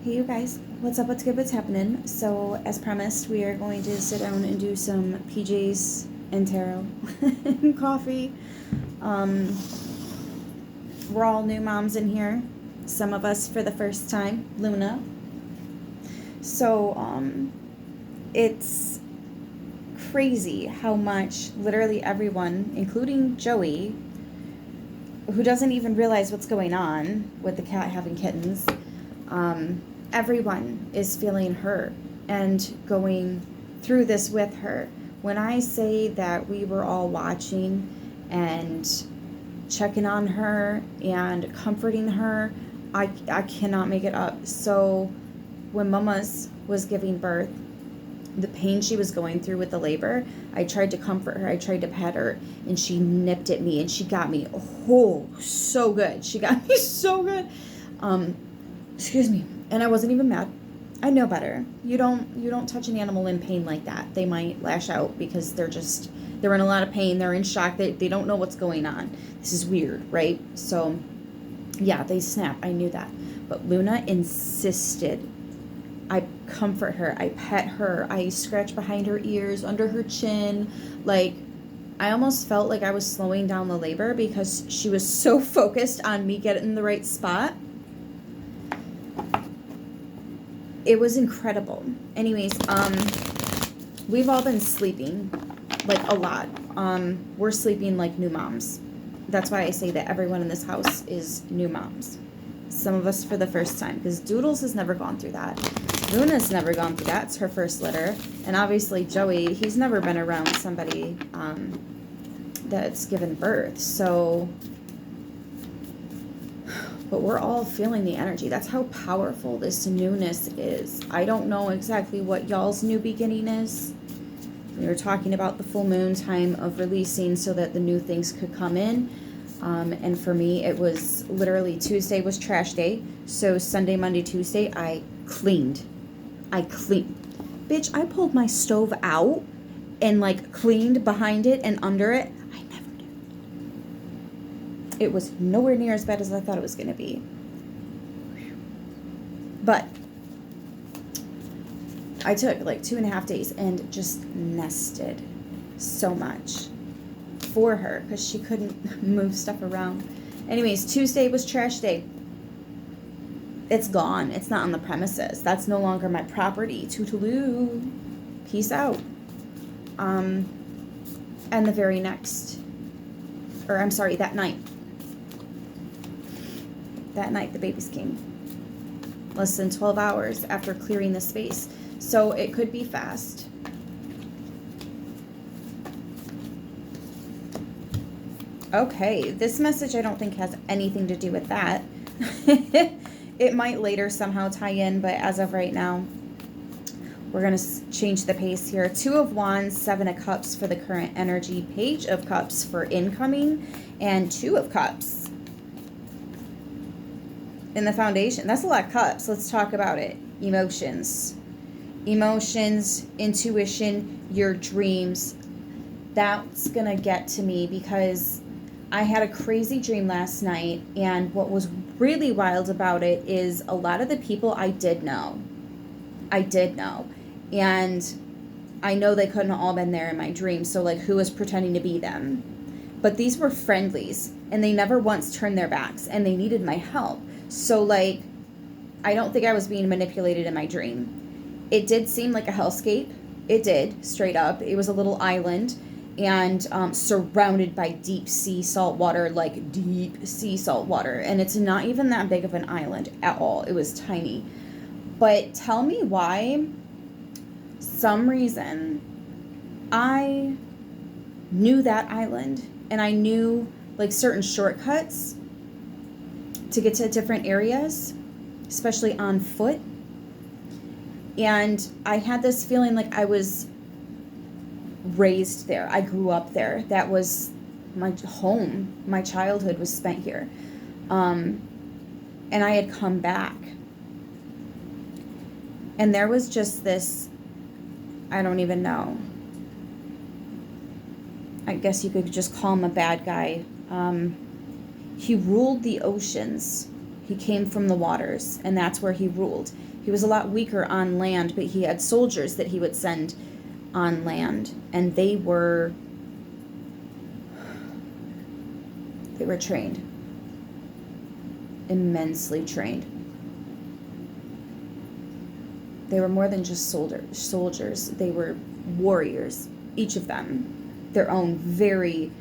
Hey you guys, what's up, what's good, what's happening? So as promised, we are going to sit down and do some PJs and tarot and coffee. We're all new moms in here, some of us for the first time, Luna. So it's crazy how much literally everyone, including Joey, who doesn't even realize what's going on with the cat having kittens, everyone is feeling her and going through this with her. When I say that we were all watching and checking on her and comforting her, I cannot make it up. So when Mama's was giving birth, the pain she was going through with the labor, I tried to comfort her, I tried to pet her, and she nipped at me and she got me, oh, so good. She got me so good. Excuse me. And I wasn't even mad. I know better. You don't touch an animal in pain like that. They might lash out because they're in a lot of pain. They're in shock. They don't know what's going on. This is weird, right? So yeah, they snap. I knew that. But Luna insisted I comfort her. I pet her. I scratch behind her ears, under her chin. Like, I almost felt like I was slowing down the labor because she was so focused on me getting in the right spot. It was incredible. Anyways, we've all been sleeping, like, a lot. We're sleeping like new moms. That's why I say that everyone in this house is new moms. Some of us for the first time, because Doodles has never gone through that. Luna's never gone through that. It's her first litter. And obviously Joey, he's never been around somebody that's given birth. So, but we're all feeling the energy. That's how powerful this newness is. I don't know exactly what y'all's new beginning is. We were talking about the full moon time of releasing so that the new things could come in. And for me, it was literally Tuesday was trash day. So Sunday, Monday, Tuesday, I cleaned. Bitch, I pulled my stove out and like cleaned behind it and under it. I never do. It was nowhere near as bad as I thought it was going to be. But I took like 2.5 days and just nested so much for her because she couldn't move stuff around. Anyways, Tuesday was trash day. It's gone. It's not on the premises. That's no longer my property. Toodaloo. Peace out. And the very next, or I'm sorry, that night. That night the babies came. Less than 12 hours after clearing the space. So it could be fast. Okay, this message I don't think has anything to do with that. It might later somehow tie in, but as of right now, we're going to change the pace here. 2 of Wands, 7 of Cups for the current energy, Page of Cups for incoming, and 2 of Cups in the foundation. That's a lot of cups. Let's talk about it. Emotions, intuition, your dreams. That's going to get to me because I had a crazy dream last night, and what was really wild about it is a lot of the people I did know, and I know they couldn't have all been there in my dream, so like who was pretending to be them? But these were friendlies, and they never once turned their backs, and they needed my help. So like, I don't think I was being manipulated in my dream. It did seem like a hellscape. It did, straight up. It was a little island, and surrounded by deep sea salt water, like deep sea salt water. And it's not even that big of an island at all. It was tiny. But tell me why, some reason, I knew that island, and I knew like certain shortcuts to get to different areas, especially on foot. And I had this feeling like I was raised there. I grew up there. That was my home. My childhood was spent here. And I had come back. And there was just this, I don't even know. I guess you could just call him a bad guy. He ruled the oceans. He came from the waters, and that's where he ruled. He was a lot weaker on land, but he had soldiers that he would send on land, and they were trained. Immensely trained. They were more than just soldiers. They were warriors, each of them. Their own very,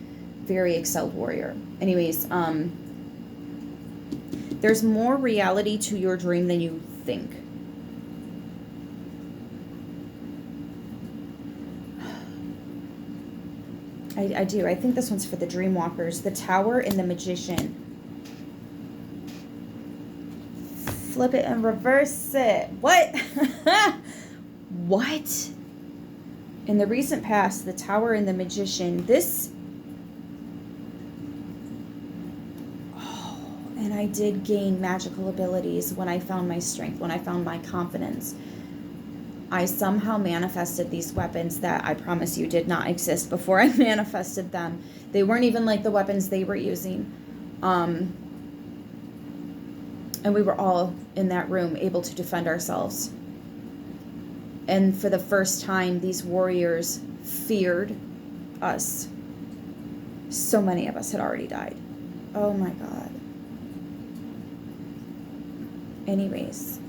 very excelled warrior. Anyways, there's more reality to your dream than you think. I do. I think this one's for the dream walkers. The Tower and the Magician. Flip it and reverse it. What? What? In the recent past, the Tower and the Magician. This... And I did gain magical abilities when I found my strength, when I found my confidence. I somehow manifested these weapons that I promise you did not exist before I manifested them. They weren't even like the weapons they were using. And we were all in that room able to defend ourselves. And for the first time, these warriors feared us. So many of us had already died. Oh my God. Anyways,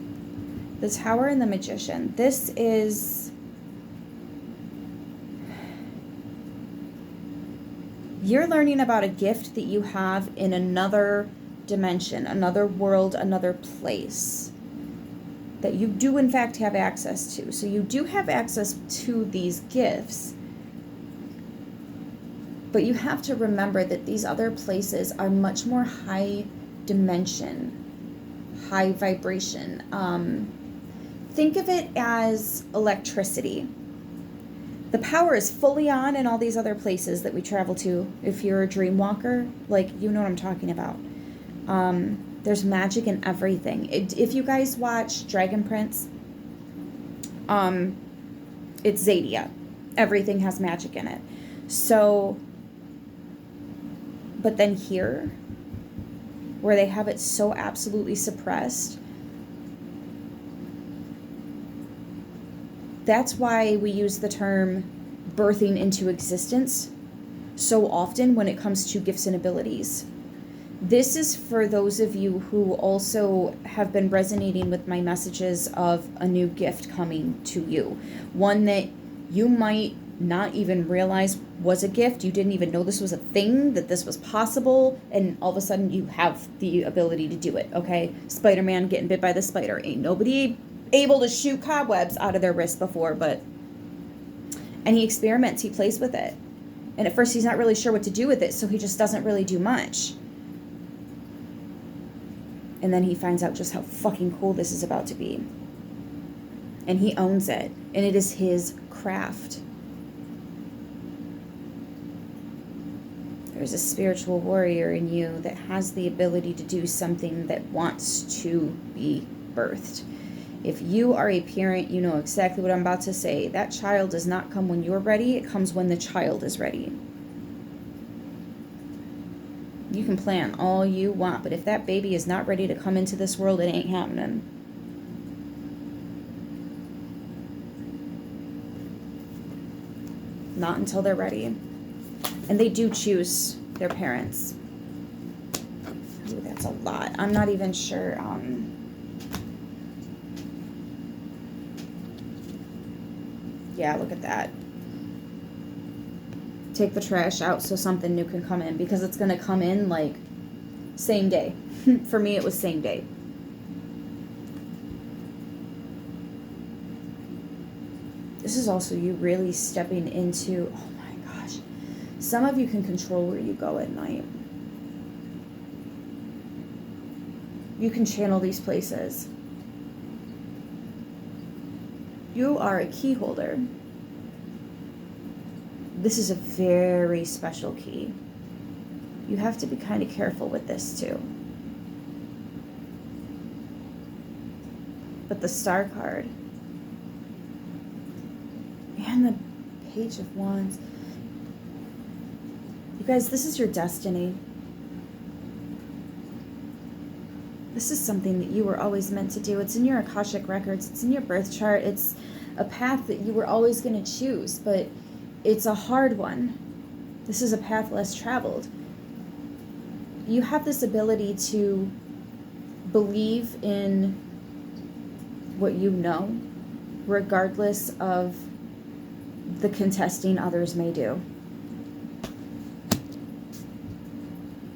the Tower and the Magician. This is... You're learning about a gift that you have in another dimension, another world, another place that you do in fact have access to. So you do have access to these gifts, but you have to remember that these other places are much more high dimension, high vibration. Think of it as electricity. The power is fully on in all these other places that we travel to. If you're a dream walker, like, you know what I'm talking about. There's magic in everything. If you guys watch Dragon Prince, it's Zadia. Everything has magic in it. So, but then here, where they have it so absolutely suppressed, that's why we use the term birthing into existence so often when it comes to gifts and abilities. This is for those of you who also have been resonating with my messages of a new gift coming to you. One that you might not even realize was a gift. You didn't even know this was a thing, that this was possible, and all of a sudden you have the ability to do it, okay? Spider-Man getting bit by the spider. Ain't nobody able to shoot cobwebs out of their wrist before, but... And he experiments, he plays with it. And at first he's not really sure what to do with it, so he just doesn't really do much. And then he finds out just how fucking cool this is about to be. And he owns it. And it is his craft. There's a spiritual warrior in you that has the ability to do something that wants to be birthed. If you are a parent, you know exactly what I'm about to say. That child does not come when you're ready. It comes when the child is ready. You can plan all you want, but if that baby is not ready to come into this world, it ain't happening. Not until they're ready. And they do choose their parents. Ooh, that's a lot. I'm not even sure. Yeah, look at that. Take the trash out so something new can come in, because it's going to come in like same day. For me, it was same day. This is also you really stepping into, oh my gosh. Some of you can control where you go at night. You can channel these places. You are a key holder. This is a very special key. You have to be kind of careful with this too. But the Star card and the Page of Wands. You guys, this is your destiny. This is something that you were always meant to do. It's in your Akashic records. It's in your birth chart. It's a path that you were always going to choose, but it's a hard one. This is a path less traveled. You have this ability to believe in what you know, regardless of the contesting others may do.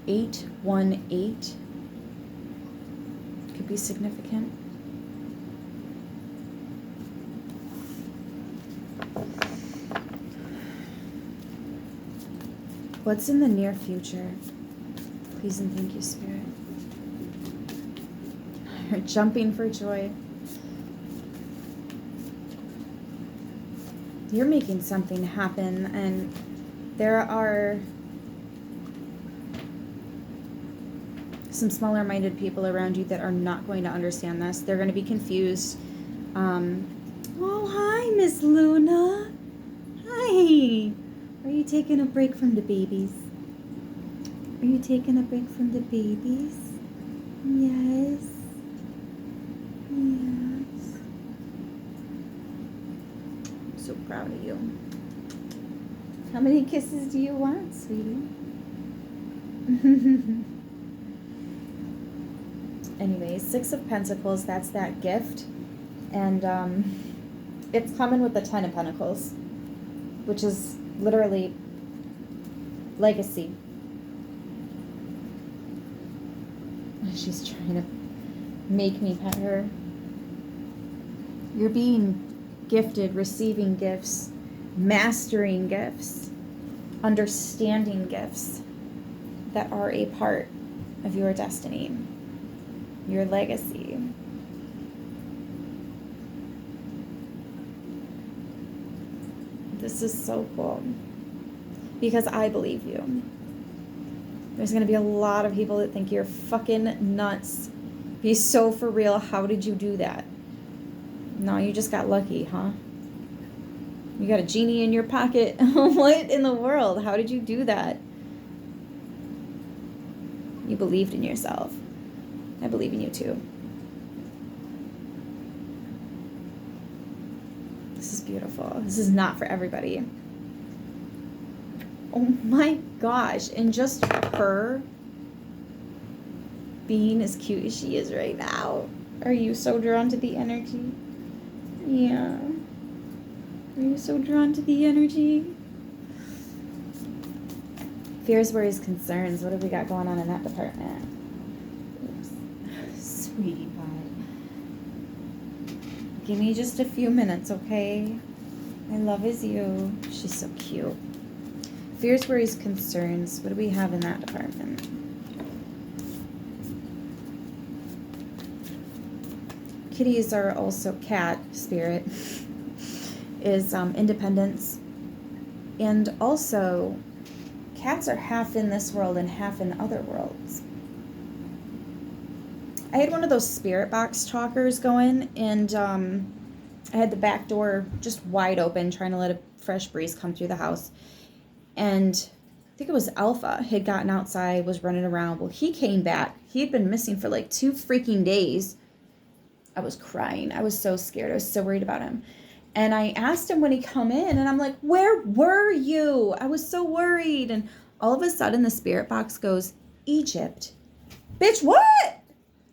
818 could be significant. What's in the near future? Please and thank you, Spirit. You're jumping for joy. You're making something happen, and there are some smaller-minded people around you that are not going to understand this. They're going to be confused. Oh, hi, Miss Luna. Hi. Are you taking a break from the babies? Are you taking a break from the babies? Yes. Yes. I'm so proud of you. How many kisses do you want, sweetie? Anyways, 6 of Pentacles, that's that gift. And it's coming with the 10 of Pentacles, which is literally legacy. She's trying to make me pet her. You're being gifted, receiving gifts, mastering gifts, understanding gifts that are a part of your destiny, your legacy. This is so cool because I believe you. There's going to be a lot of people that think you're fucking nuts. Be so for real. How did you do that? No, you just got lucky, huh? You got a genie in your pocket. What in the world? How did you do that? You believed in yourself. I believe in you too. This is beautiful. This is not for everybody. Oh my gosh. And just her being as cute as she is right now. Are you so drawn to the energy? Yeah. Are you so drawn to the energy? Fears, worries, concerns. What have we got going on in that department? Oops. Sweetie pie. Give me just a few minutes, okay? My love is you. She's so cute. Fears, worries, concerns. What do we have in that department? Kitties are also cat spirit. Is independence. And also, cats are half in this world and half in other worlds. I had one of those spirit box talkers going, and I had the back door just wide open, trying to let a fresh breeze come through the house. And I think it was Alpha had gotten outside, was running around. Well, he came back. He had been missing for like 2 freaking days. I was crying. I was so scared. I was so worried about him. And I asked him when he come in, and I'm like, where were you? I was so worried. And all of a sudden, the spirit box goes, Egypt. Bitch, what?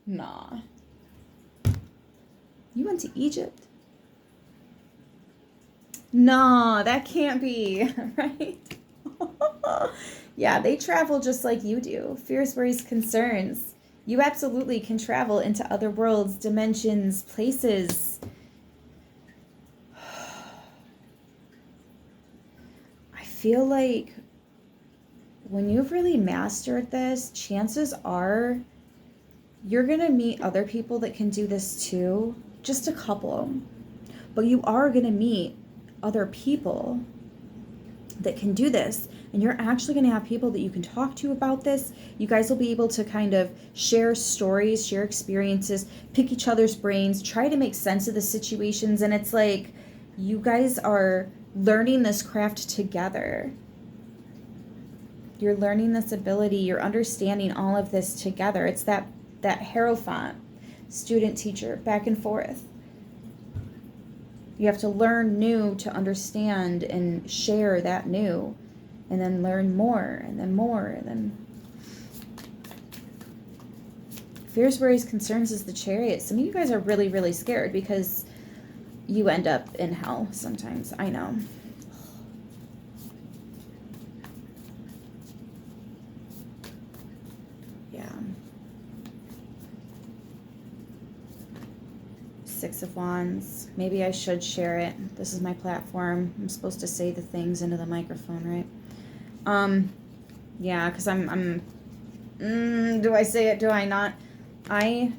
Nah. You went to Egypt? Nah, that can't be, right? Yeah, they travel just like you do. Fears, worries, concerns. You absolutely can travel into other worlds, dimensions, places. I feel like when you've really mastered this, chances are you're going to meet other people that can do this too. Just a couple. But you are going to meet other people that can do this. And you're actually going to have people that you can talk to about this. You guys will be able to kind of share stories, share experiences, pick each other's brains, try to make sense of the situations. And it's like you guys are learning this craft together. You're learning this ability. You're understanding all of this together. It's that that Hierophant, student teacher, back and forth. You have to learn new to understand and share that new, and then learn more, and then more, and then... Fears, worries, concerns is the Chariot. Some of you guys are really, really scared because you end up in hell sometimes. I know. Yeah. Six of Wands. Maybe I should share it. This is my platform. I'm supposed to say the things into the microphone, right? Yeah, because do I say it? Do I not? I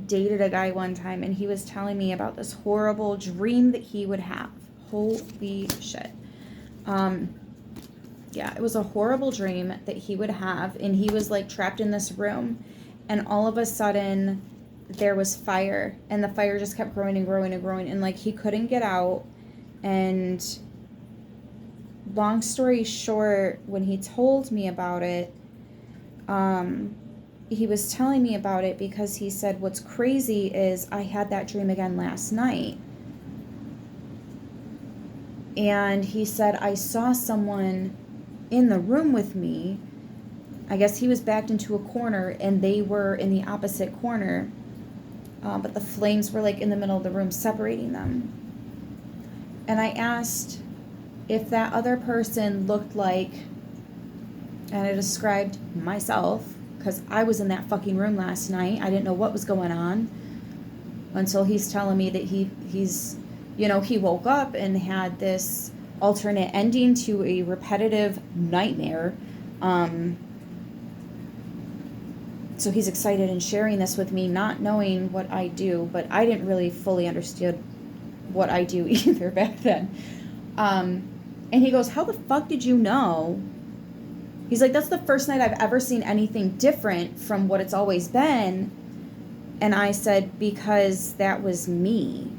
dated a guy one time, and he was telling me about this horrible dream that he would have. Holy shit. Yeah, it was a horrible dream that he would have, and he was like trapped in this room, and all of a sudden there was fire, and the fire just kept growing and growing and growing, and like he couldn't get out. And long story short, when he told me about it, he was telling me about it because he said, what's crazy is I had that dream again last night. And he said, I saw someone in the room with me. I guess he was backed into a corner, and they were in the opposite corner. But the flames were like in the middle of the room, separating them. And I asked if that other person looked like, and I described myself, because I was in that fucking room last night. I didn't know what was going on until he's telling me that he's, you know, he woke up and had this alternate ending to a repetitive nightmare. So he's excited and sharing this with me, not knowing what I do, but I didn't really fully understand what I do either back then. And he goes, how the fuck did you know? He's like, that's the first night I've ever seen anything different from what it's always been. And I said, because that was me.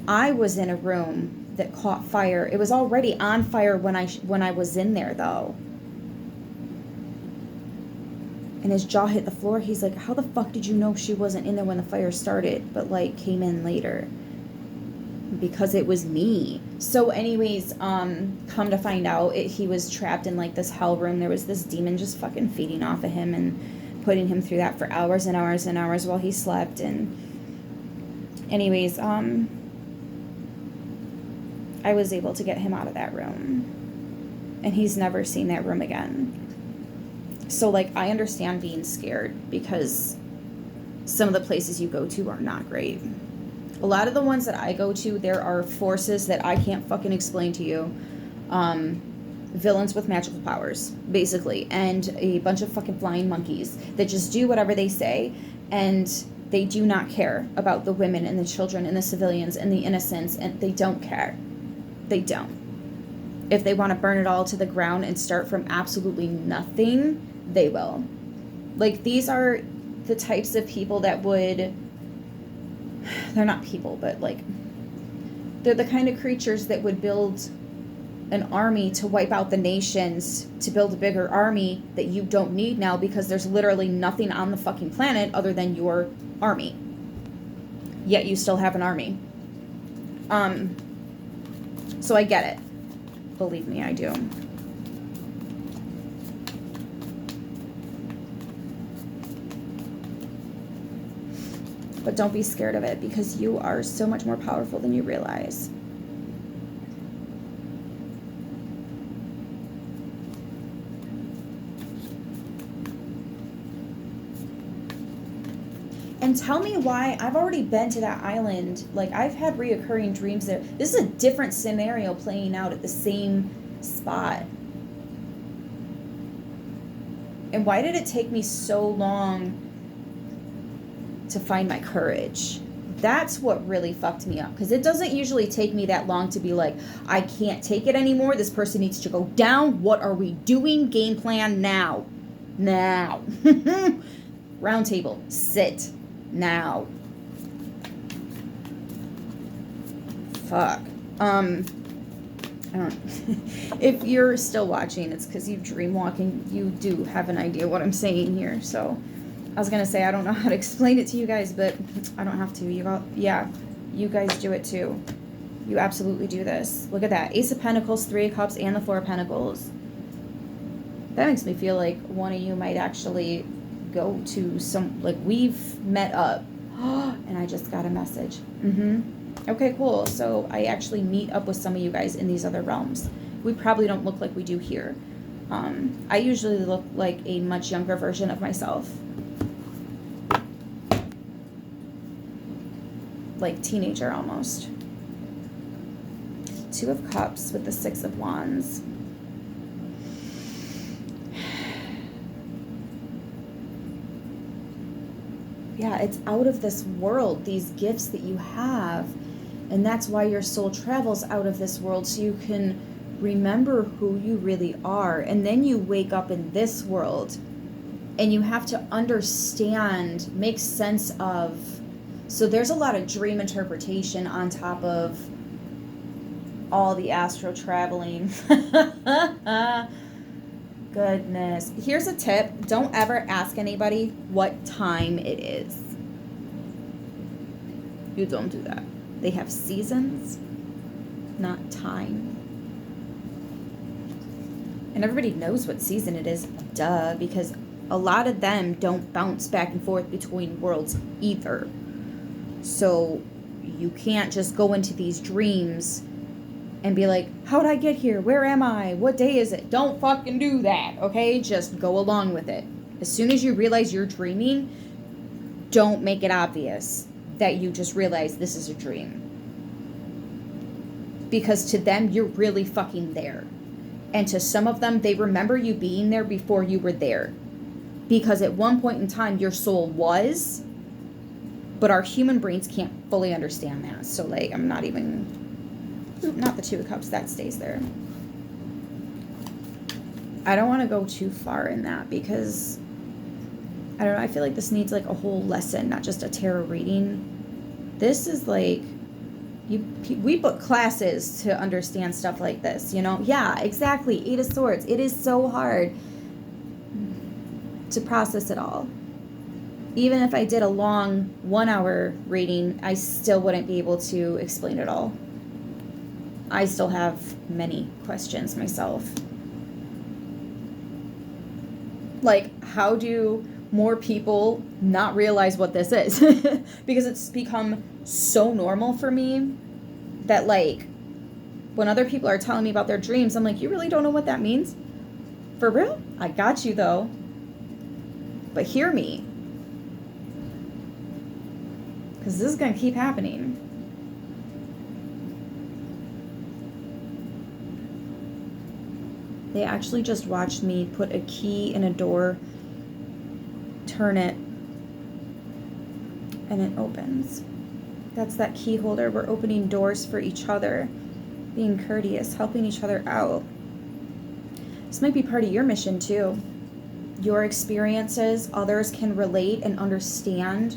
I was in a room that caught fire. It was already on fire when I was in there, though. And his jaw hit the floor. He's like, how the fuck did you know she wasn't in there when the fire started, but like came in later? Because it was me. So anyways, come to find out, he was trapped in like this hell room. There was this demon just fucking feeding off of him and putting him through that for hours and hours and hours while he slept. And anyways, I was able to get him out of that room, and he's never seen that room again. So like, I understand being scared, because some of the places you go to are not great. A lot of the ones that I go to, there are forces that I can't fucking explain to you. Villains with magical powers, basically. And a bunch of fucking flying monkeys that just do whatever they say. And they do not care about the women and the children and the civilians and the innocents. And they don't care. They don't. If they want to burn it all to the ground and start from absolutely nothing, they will. Like, these are the types of people that would... They're not people, but like, they're the kind of creatures that would build an army to wipe out the nations, to build a bigger army that you don't need now, because there's literally nothing on the fucking planet other than your army. Yet you still have an army. So I get it. Believe me, I do. But don't be scared of it, because you are so much more powerful than you realize. And tell me why. I've already been to that island. Like, I've had reoccurring dreams there. This is a different scenario playing out at the same spot. And why did it take me so long to find my courage? That's what really fucked me up, because it doesn't usually take me that long to be like, I can't take it anymore, this person needs to go down, what are we doing, game plan now. Round table, sit now. Fuck. I don't if you're still watching, it's because you dream walk and you do have an idea what I'm saying here. So I was gonna say I don't know how to explain it to you guys, but I don't have to. Yeah, you guys do it too. You absolutely do this. Look at that. Ace of Pentacles, Three of Cups, and the Four of Pentacles. That makes me feel like one of you might actually go to some, like, we've met up. And I just got a message. Okay, cool. So I actually meet up with some of you guys in these other realms. We probably don't look like we do here. I usually look like a much younger version of myself. Like teenager almost. Two of Cups with the Six of Wands. Yeah, it's out of this world, these gifts that you have. And that's why your soul travels out of this world, so you can remember who you really are. And then you wake up in this world and you have to understand, make sense of. So there's a lot of dream interpretation on top of all the astral traveling. Goodness. Here's a tip. Don't ever ask anybody what time it is. You don't do that. They have seasons, not time. And everybody knows what season it is, duh, because a lot of them don't bounce back and forth between worlds either. So you can't just go into these dreams and be like, how'd I get here? Where am I? What day is it? Don't fucking do that, okay? Just go along with it. As soon as you realize you're dreaming, don't make it obvious that you just realize this is a dream. Because to them, you're really fucking there. And to some of them, they remember you being there before you were there. Because at one point in time, your soul was, but our human brains can't fully understand that. So, like, I'm not even... Not the Two of Cups, that stays there. I don't want to go too far in that because, I don't know, I feel like this needs like a whole lesson, not just a tarot reading. This is like, we book classes to understand stuff like this, you know? Yeah, exactly. Eight of Swords. It is so hard to process it all. Even if I did a long 1 hour reading, I still wouldn't be able to explain it all. I still have many questions myself. Like, how do more people not realize what this is? Because it's become so normal for me that, like, when other people are telling me about their dreams, I'm like, you really don't know what that means? For real? I got you, though. But hear me. Because this is going to keep happening. They actually just watched me put a key in a door, turn it, and it opens. That's that key holder. We're opening doors for each other, being courteous, helping each other out. This might be part of your mission too. Your experiences, others can relate and understand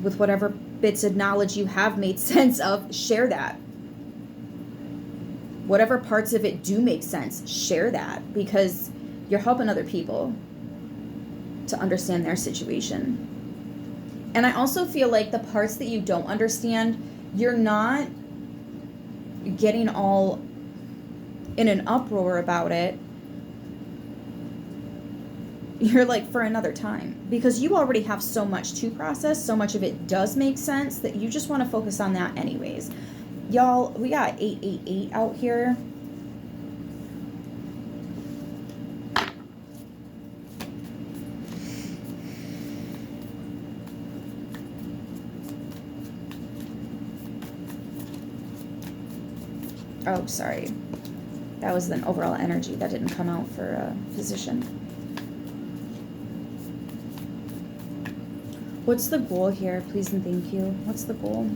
with whatever bits of knowledge you have made sense of. Share that. Whatever parts of it do make sense, share that, because you're helping other people to understand their situation. And I also feel like the parts that you don't understand, you're not getting all in an uproar about it. You're like, for another time, because you already have so much to process. So much of it does make sense that you just want to focus on that anyways. Y'all, we got 888 out here. Oh, sorry. That was an overall energy that didn't come out for position. What's the goal here? Please and thank you. What's the goal?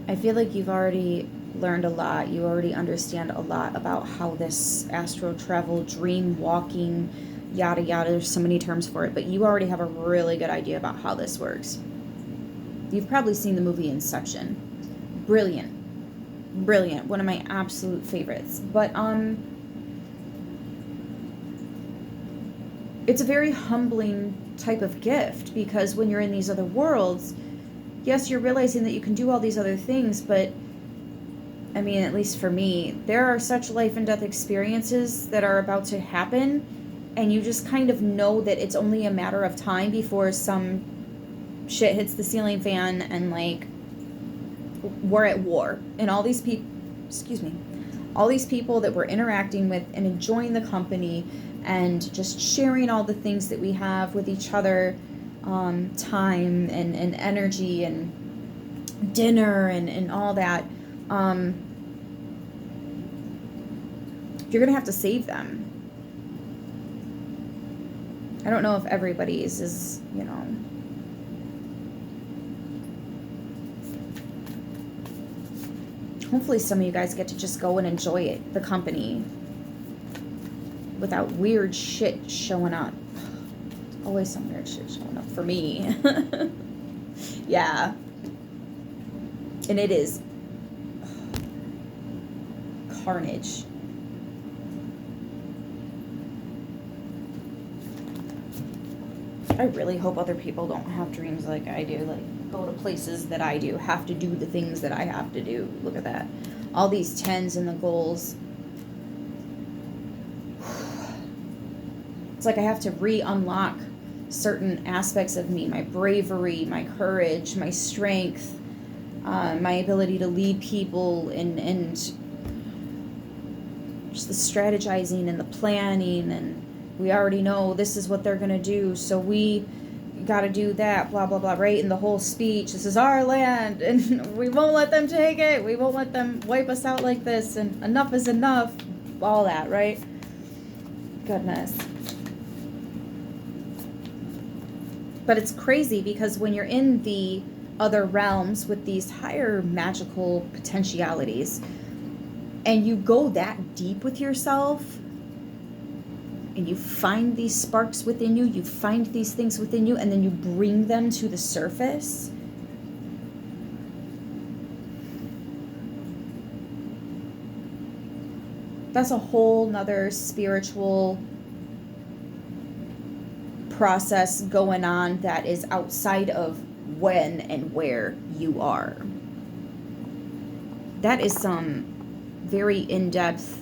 I feel like you've already learned a lot. You already understand a lot about how this astral travel, dream walking, yada yada, there's so many terms for it, but you already have a really good idea about how this works. You've probably seen the movie Inception. Brilliant. Brilliant. One of my absolute favorites. But it's a very humbling type of gift, because when you're in these other worlds, yes, you're realizing that you can do all these other things, but I mean, at least for me, there are such life and death experiences that are about to happen, and you just kind of know that it's only a matter of time before some shit hits the ceiling fan and, like, we're at war. And all these people, all these people that we're interacting with and enjoying the company and just sharing all the things that we have with each other, time and energy and dinner and all that, you're gonna have to save them. I don't know if everybody's is, you know, hopefully some of you guys get to just go and enjoy it, the company, without weird shit showing up. Always some weird shit showing up for me. Yeah. And it is carnage. I really hope other people don't have dreams like I do, like go to places that I do, have to do the things that I have to do. Look at that. All these 10s and the goals. It's like I have to re-unlock certain aspects of me, my bravery, my courage, my strength, my ability to lead people, and just the strategizing and the planning, and we already know this is what they're going to do, so we got to do that, blah, blah, blah, right? In the whole speech, this is our land, and we won't let them take it. We won't let them wipe us out like this, and enough is enough. All that, right? Goodness. But it's crazy, because when you're in the other realms with these higher magical potentialities, and you go that deep with yourself, and you find these sparks within you, you find these things within you, and then you bring them to the surface. That's a whole nother spiritual process going on that is outside of when and where you are. That is some very in-depth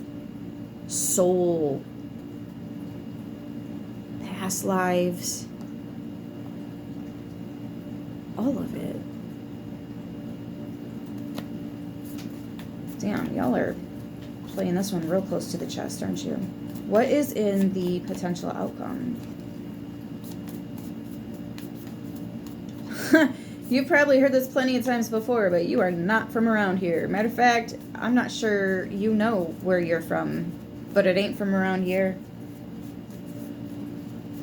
soul, past lives, all of it. Damn, y'all are playing this one real close to the chest, aren't you? What is in the potential outcome? You've probably heard this plenty of times before, but you are not from around here. Matter of fact, I'm not sure you know where you're from, but it ain't from around here.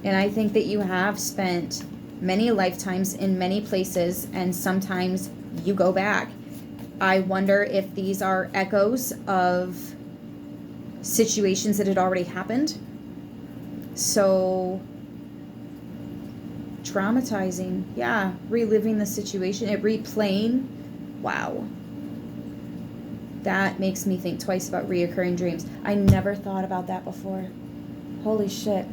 And I think that you have spent many lifetimes in many places, and sometimes you go back. I wonder if these are echoes of situations that had already happened. So traumatizing. Yeah, reliving the situation, replaying. Wow. That makes me think twice about reoccurring dreams. I never thought about that before. Holy shit.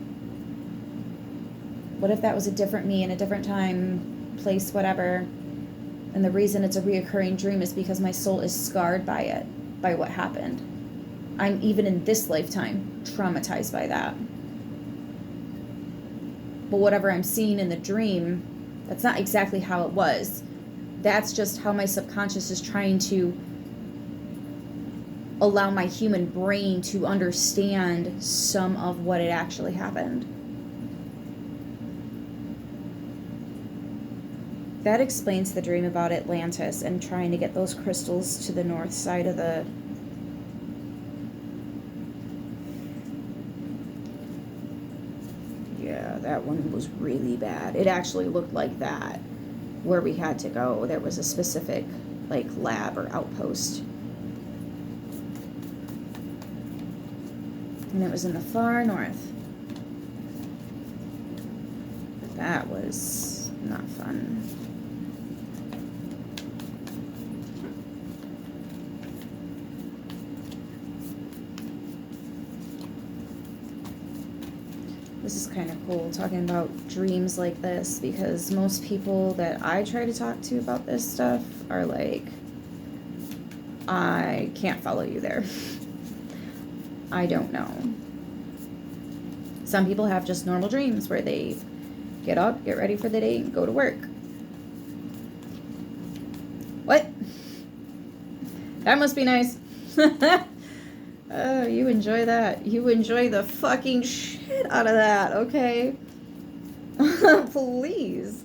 What if that was a different me in a different time, place, whatever, and the reason it's a reoccurring dream is because my soul is scarred by it, by what happened. I'm even in this lifetime traumatized by that. But whatever I'm seeing in the dream, that's not exactly how it was. That's just how my subconscious is trying to allow my human brain to understand some of what had actually happened. That explains the dream about Atlantis and trying to get those crystals to the north side of the... Yeah, that one was really bad. It actually looked like that, where we had to go. There was a specific, like, lab or outpost. And it was in the far north. But that was not fun. This is kind of cool, talking about dreams like this, because most people that I try to talk to about this stuff are like, I can't follow you there. I don't know. Some people have just normal dreams where they get up, get ready for the day, and go to work. What? That must be nice. Oh, you enjoy that. You enjoy the fucking shit out of that, okay? Please.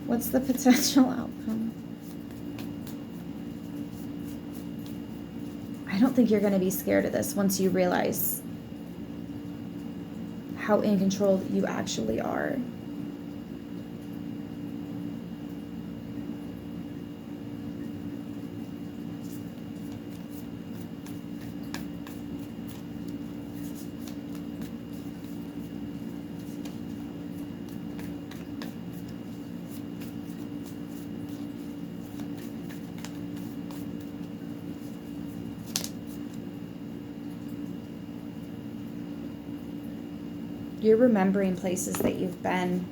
What's the potential outcome? I don't think you're going to be scared of this once you realize how in control you actually are. You're remembering places that you've been.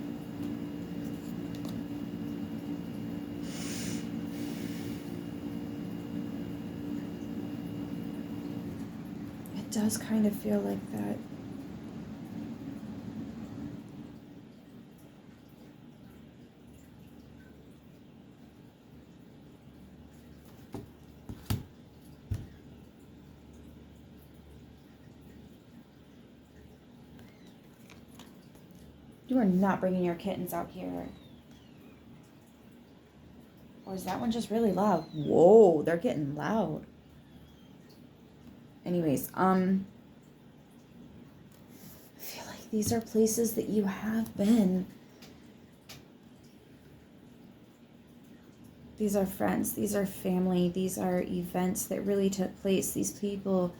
It does kind of feel like that. You are not bringing your kittens out here. Or is that one just really loud? Whoa, they're getting loud. Anyways, I feel like these are places that you have been. These are friends, these are family, these are events that really took place. These people,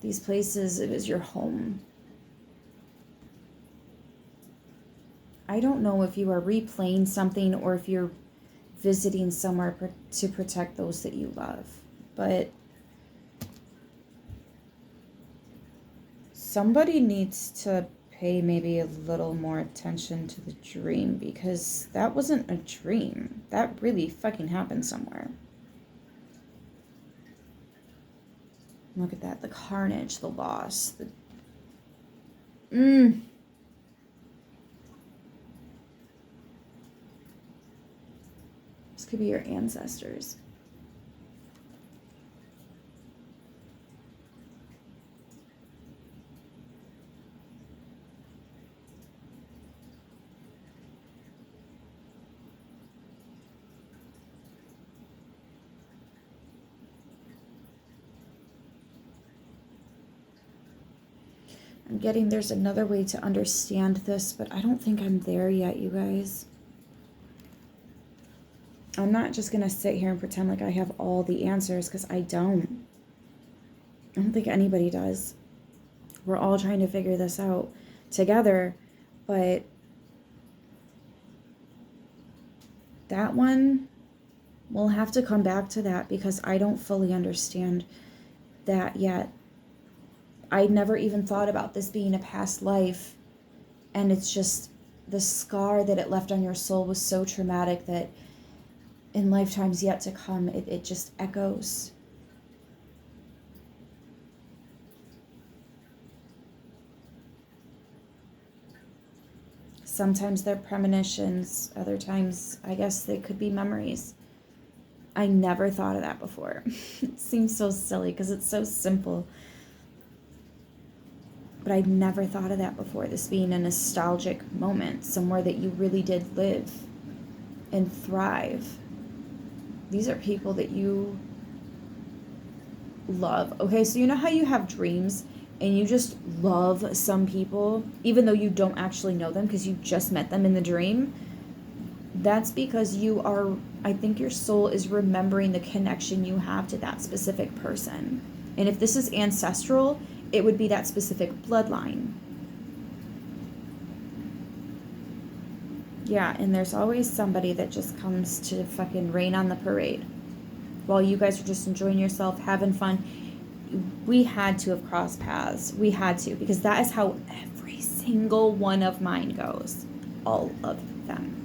these places, it was your home. I don't know if you are replaying something or if you're visiting somewhere to protect those that you love. But somebody needs to pay maybe a little more attention to the dream, because that wasn't a dream. That really fucking happened somewhere. Look at that. The carnage, the loss. This could be your ancestors. I'm getting there's another way to understand this, but I don't think I'm there yet, you guys. I'm not just going to sit here and pretend like I have all the answers, because I don't. I don't think anybody does. We're all trying to figure this out together, but that one, we'll have to come back to that, because I don't fully understand that yet. I never even thought about this being a past life, and it's just the scar that it left on your soul was so traumatic that in lifetimes yet to come, it just echoes. Sometimes they're premonitions, other times I guess they could be memories. I never thought of that before. It seems so silly because it's so simple. But I'd never thought of that before, this being a nostalgic moment, somewhere that you really did live and thrive. These are people that you love. Okay, so you know how you have dreams and you just love some people, even though you don't actually know them because you just met them in the dream? That's because you are, I think your soul is remembering the connection you have to that specific person. And if this is ancestral, it would be that specific bloodline. Yeah, and there's always somebody that just comes to fucking rain on the parade. While you guys are just enjoying yourself, having fun. We had to have crossed paths. We had to, because that is how every single one of mine goes. All of them.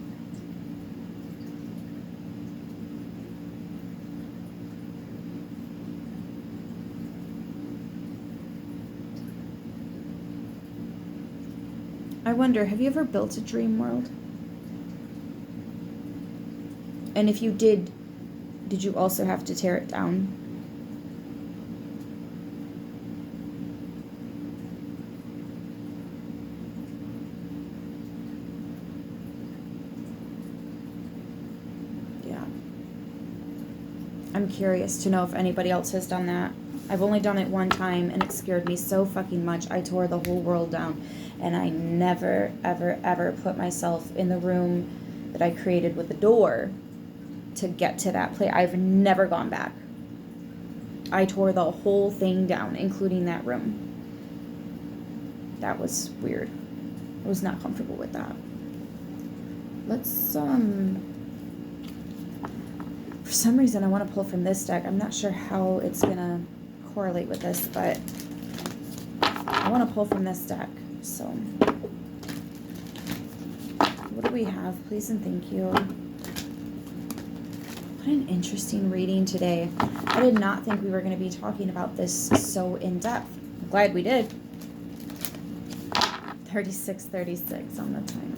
I wonder, have you ever built a dream world? And if you did you also have to tear it down? Yeah. I'm curious to know if anybody else has done that. I've only done it one time, and it scared me so fucking much. I tore the whole world down, and I never, ever, ever put myself in the room that I created with the door to get to that place. I've never gone back. I tore the whole thing down, including that room. That was weird. I was not comfortable with that. Let's, for some reason I want to pull from this deck. I'm not sure how it's going to correlate with this, but I want to pull from this deck. So, what do we have? Please and thank you. What an interesting reading today. I did not think we were going to be talking about this so in depth. I'm glad we did. 36:36 on the timer.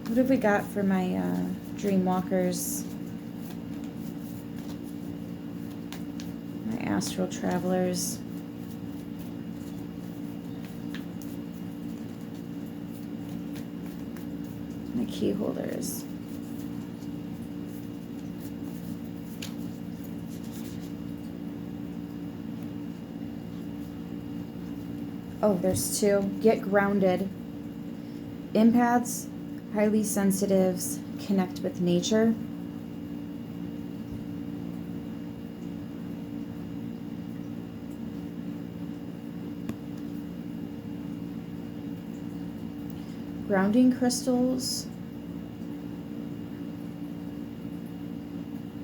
What have we got for my dream walkers? My astral travelers. My key holders. Oh, there's two. Get grounded. Empaths, highly sensitives, connect with nature. Grounding crystals.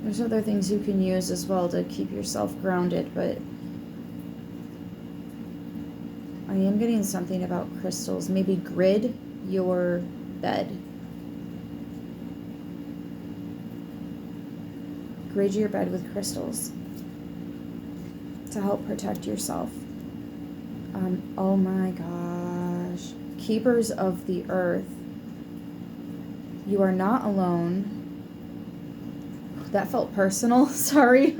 There's other things you can use as well to keep yourself grounded, but I am getting something about crystals. Maybe grid your bed. Grid your bed with crystals to help protect yourself. Oh my gosh. Keepers of the earth. You are not alone. That felt personal. Sorry.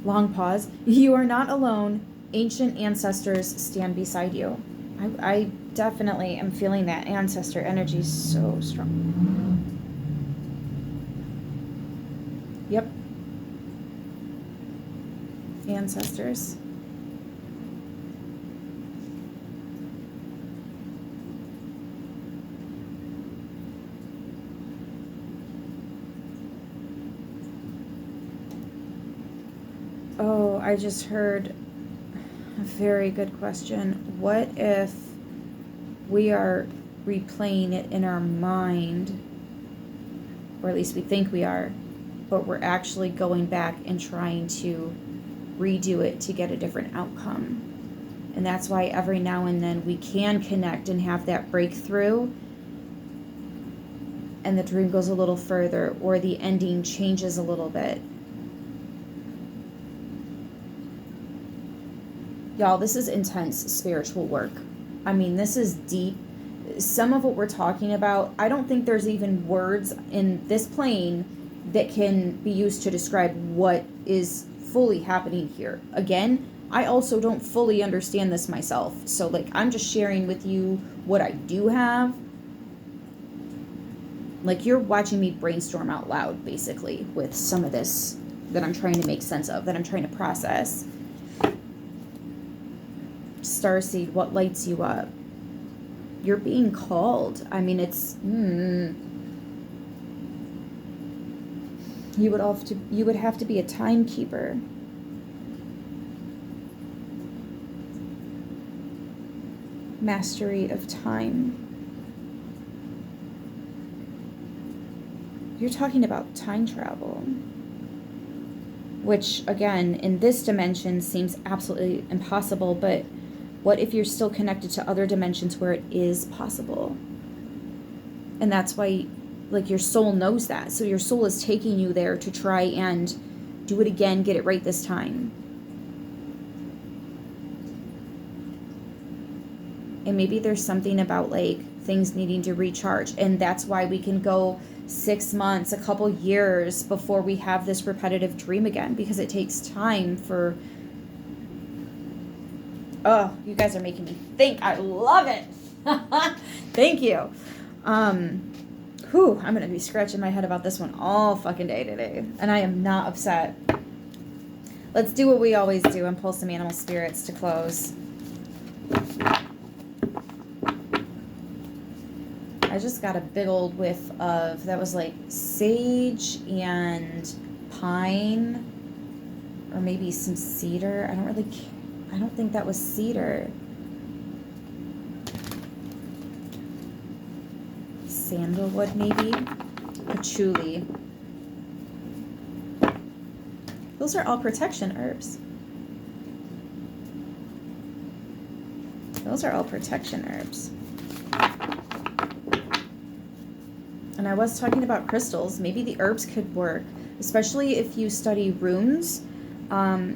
Long pause. You are not alone. Ancient ancestors stand beside you. I definitely am feeling that ancestor energy so strong. Yep. Ancestors. Oh, I just heard a very good question. What if we are replaying it in our mind, or at least we think we are, but we're actually going back and trying to redo it to get a different outcome? And that's why every now and then we can connect and have that breakthrough, and the dream goes a little further, or the ending changes a little bit. Y'all, this is intense spiritual work. I mean, this is deep. Some of what we're talking about, I don't think there's even words in this plane that can be used to describe what is fully happening here. Again, I also don't fully understand this myself. So, like, I'm just sharing with you what I do have. Like, you're watching me brainstorm out loud, basically, with some of this that I'm trying to make sense of, that I'm trying to process. Starseed, what lights you up? You're being called. I mean, it's... You would have to be a timekeeper. Mastery of time. You're talking about time travel, which again in this dimension seems absolutely impossible, but what if you're still connected to other dimensions where it is possible? And that's why, like, your soul knows that, so your soul is taking you there to try and do it again, get it right this time. And maybe there's something about like things needing to recharge, and that's why we can go 6 months, a couple years before we have this repetitive dream again, because it takes time for... Oh, you guys are making me think. I love it. Thank you. I'm gonna be scratching my head about this one all fucking day today, and I am not upset. Let's do what we always do and pull some animal spirits to close. I just got a big old whiff of, that was like sage and pine, or maybe some cedar. I don't think that was cedar. Sandalwood maybe, patchouli. Those are all protection herbs. Those are all protection herbs. And I was talking about crystals. Maybe the herbs could work, especially if you study runes.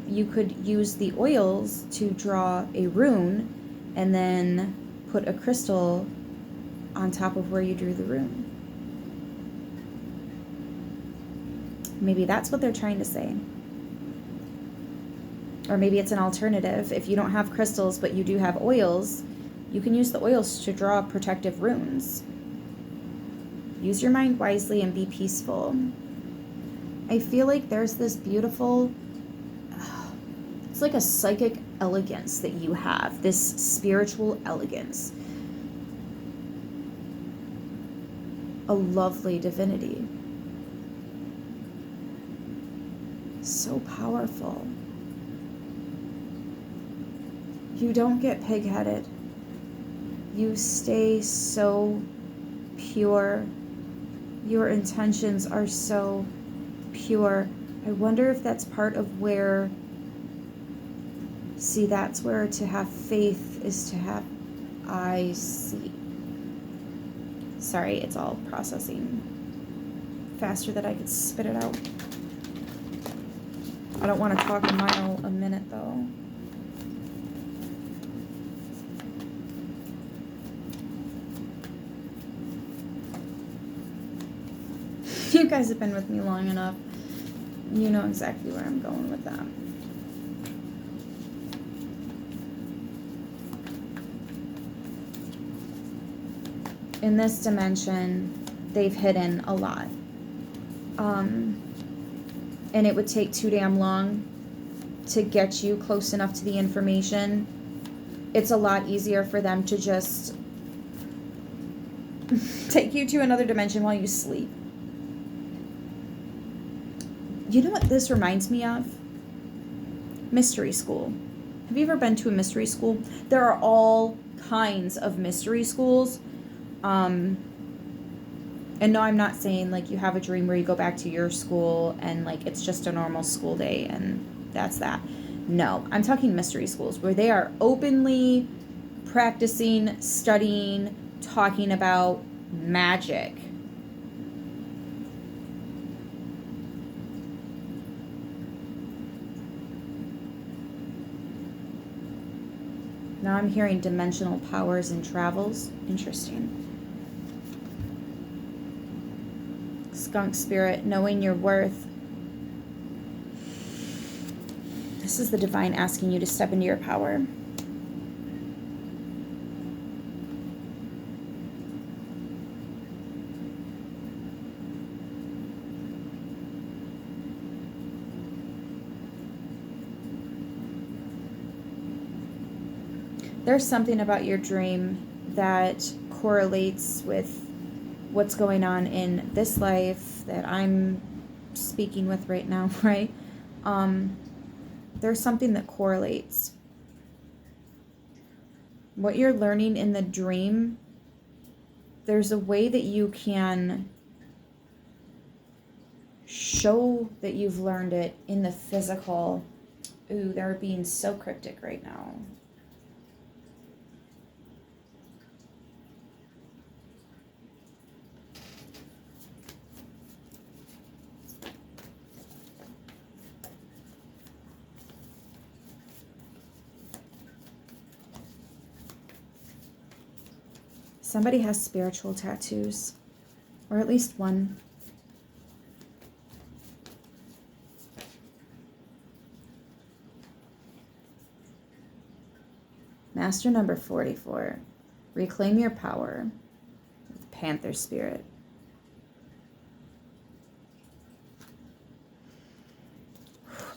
You could use the oils to draw a rune and then put a crystal on top of where you drew the rune. Maybe that's what they're trying to say. Or maybe it's an alternative. If you don't have crystals but you do have oils, you can use the oils to draw protective runes. Use your mind wisely and be peaceful. I feel like there's this beautiful, it's like a psychic elegance that you have, this spiritual elegance. A lovely divinity. So powerful. You don't get pig-headed. You stay so pure. Your intentions are so pure. I wonder if that's part of where, see, that's where to have faith is to have, I see. Sorry, it's all processing faster than I could spit it out. I don't want to talk a mile a minute though. You guys have been with me long enough. You know exactly where I'm going with that. In this dimension, they've hidden a lot. And it would take too damn long to get you close enough to the information. It's a lot easier for them to just take you to another dimension while you sleep. You know what this reminds me of? Mystery school. Have you ever been to a mystery school? There are all kinds of mystery schools. And no, I'm not saying like you have a dream where you go back to your school and like it's just a normal school day and that's that. No, I'm talking mystery schools where they are openly practicing, studying, talking about magic. Now I'm hearing dimensional powers and travels. Interesting. Skunk spirit, knowing your worth. This is the divine asking you to step into your power. There's something about your dream that correlates with what's going on in this life that I'm speaking with right now, right? There's something that correlates. What you're learning in the dream, there's a way that you can show that you've learned it in the physical. Ooh, they're being so cryptic right now. Somebody has spiritual tattoos, or at least one. Master number 44. Reclaim your power with Panther Spirit.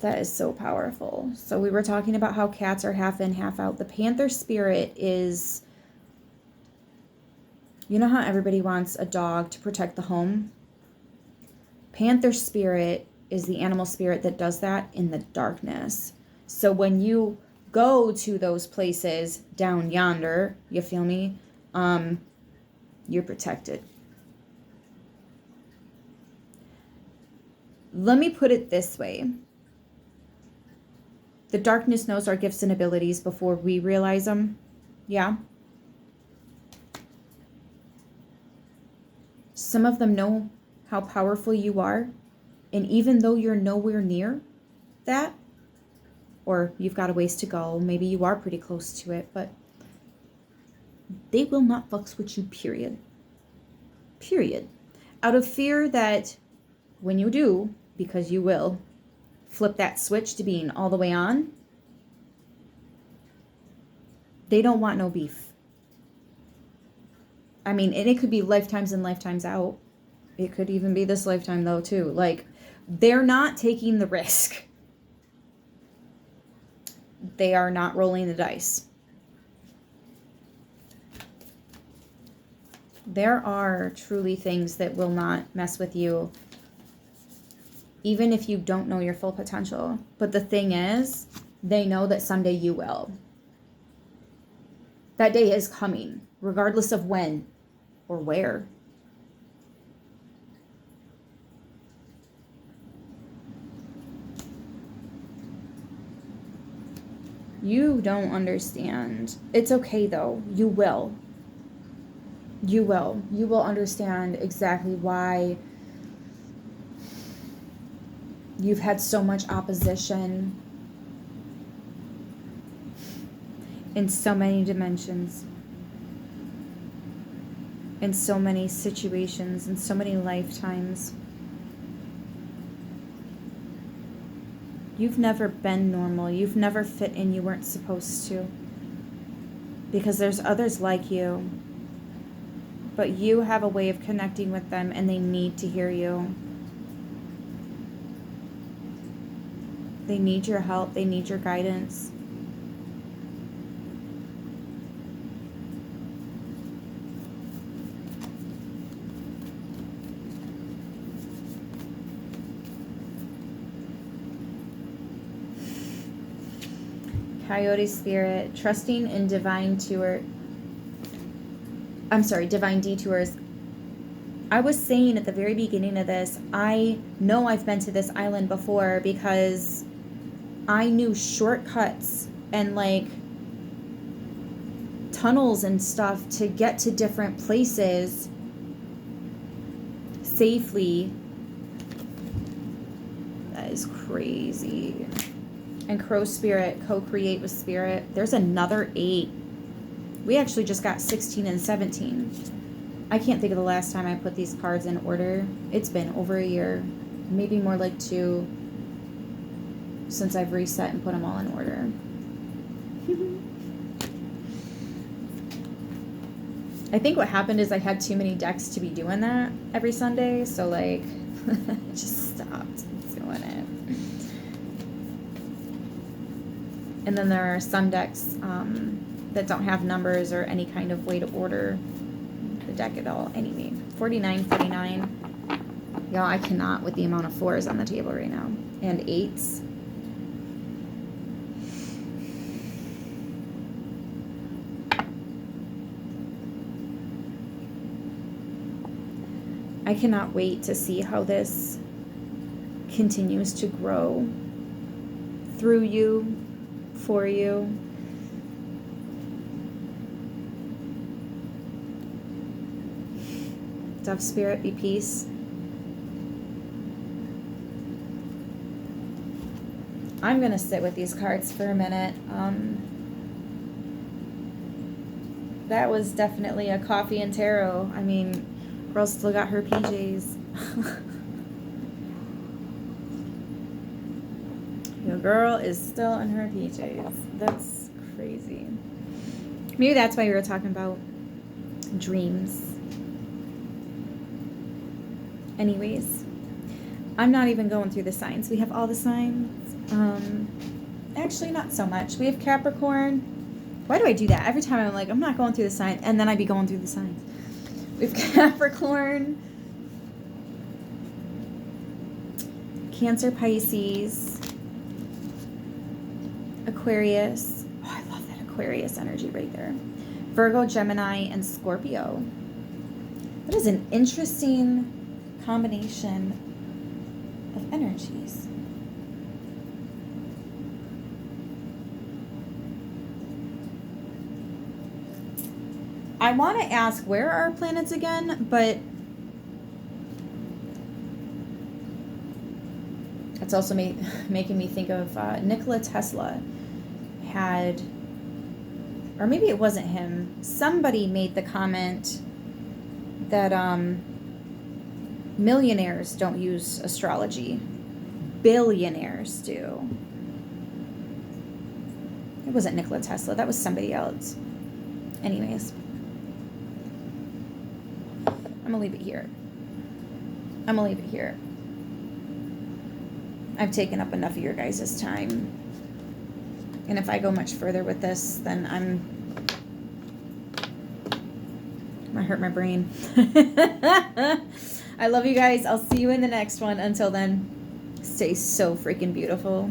That is so powerful. So we were talking about how cats are half in, half out. The Panther Spirit is... You know how everybody wants a dog to protect the home? Panther Spirit is the animal spirit that does that in the darkness. So when you go to those places down yonder, you feel me? You're protected. Let me put it this way. The darkness knows our gifts and abilities before we realize them. Yeah? Some of them know how powerful you are, and even though you're nowhere near that, or you've got a ways to go, maybe you are pretty close to it, but they will not fucks with you, period. Period. Out of fear that when you do, because you will, flip that switch to being all the way on, they don't want no beef. I mean, and it could be lifetimes and lifetimes out. It could even be this lifetime, though, too. Like, they're not taking the risk. They are not rolling the dice. There are truly things that will not mess with you, even if you don't know your full potential. But the thing is, they know that someday you will. That day is coming, regardless of when or where. You don't understand. It's okay, though. You will. You will. You will understand exactly why you've had so much opposition in so many dimensions, in so many situations, in so many lifetimes. You've never been normal. You've never fit in. You weren't supposed to. Because there's others like you. But you have a way of connecting with them, and they need to hear you. They need your help. They need your guidance. Coyote Spirit, trusting in divine detours. I was saying at the very beginning of this, I know I've been to this island before because I knew shortcuts and like tunnels and stuff to get to different places safely. That is crazy. And Crow Spirit, co-create with Spirit. There's another 8. We actually just got 16 and 17. I can't think of the last time I put these cards in order. It's been over a year, maybe more like 2, since I've reset and put them all in order. I think what happened is I had too many decks to be doing that every Sunday, so like, I just stopped doing it. And then there are some decks that don't have numbers or any kind of way to order the deck at all. Anyway, 49. Y'all, I cannot with the amount of 4s on the table right now. And 8s. I cannot wait to see how this continues to grow through you, for you. Dove Spirit, be peace. I'm going to sit with these cards for a minute. That was definitely a coffee and tarot. I mean, girl still got her PJs. Your girl is still in her PJs. That's crazy. Maybe that's why we were talking about dreams. Anyways, I'm not even going through the signs. We have all the signs. Actually, not so much. We have Capricorn. Why do I do that? Every time I'm like, I'm not going through the signs, and then I be going through the signs. We have Capricorn, Cancer, Pisces, Aquarius. Oh, I love that Aquarius energy right there. Virgo, Gemini, and Scorpio. That is an interesting combination of energies. I want to ask where are our planets again, but it's also making me think of Nikola Tesla had, or maybe it wasn't him, somebody made the comment that millionaires don't use astrology. Billionaires do. It wasn't Nikola Tesla. That was somebody else. Anyways. I'm going to leave it here. I'm going to leave it here. I've taken up enough of your guys' time. And if I go much further with this, then I'm going to hurt my brain. I love you guys. I'll see you in the next one. Until then, stay so freaking beautiful.